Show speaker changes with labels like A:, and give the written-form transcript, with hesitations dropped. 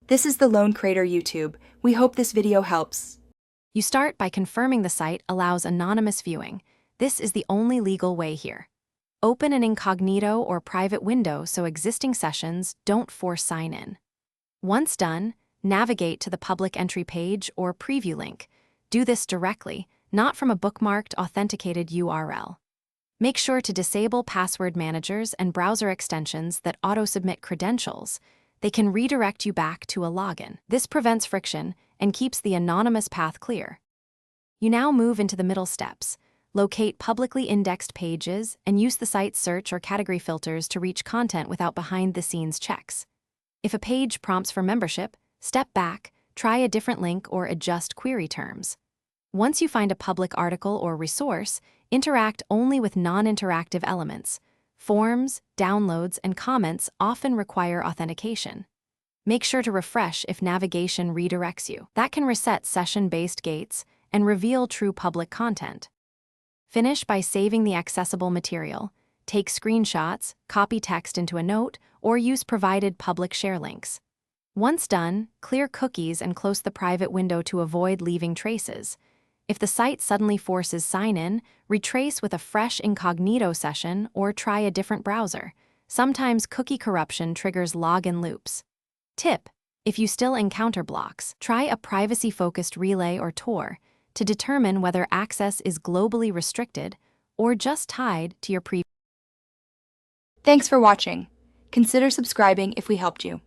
A: This is the Lone Crater YouTube. We hope this video helps.
B: You start by confirming the site allows anonymous viewing. This is the only legal way here. Open an incognito or private window so existing sessions don't force sign-in. Once done, navigate to the public entry page or preview link. Do this directly, not from a bookmarked, authenticated URL. Make sure to disable password managers and browser extensions that auto-submit credentials. They can redirect you back to a login. This prevents friction and keeps the anonymous path clear. You now move into the middle steps. Locate publicly indexed pages and use the site's search or category filters to reach content without behind-the-scenes checks. If a page prompts for membership, step back, try a different link or adjust query terms. Once you find a public article or resource, interact only with non-interactive elements. Forms, downloads, and comments often require authentication. Make sure to refresh if navigation redirects you. That can reset session-based gates and reveal true public content. Finish by saving the accessible material. Take screenshots, copy text into a note, or use provided public share links. Once done, clear cookies and close the private window to avoid leaving traces. If the site suddenly forces sign-in, retrace with a fresh incognito session or try a different browser. Sometimes cookie corruption triggers login loops. Tip: if you still encounter blocks, try a privacy-focused relay or Tor to determine whether access is globally restricted or just tied to your previous.
A: Thanks for watching. Consider subscribing if we helped you.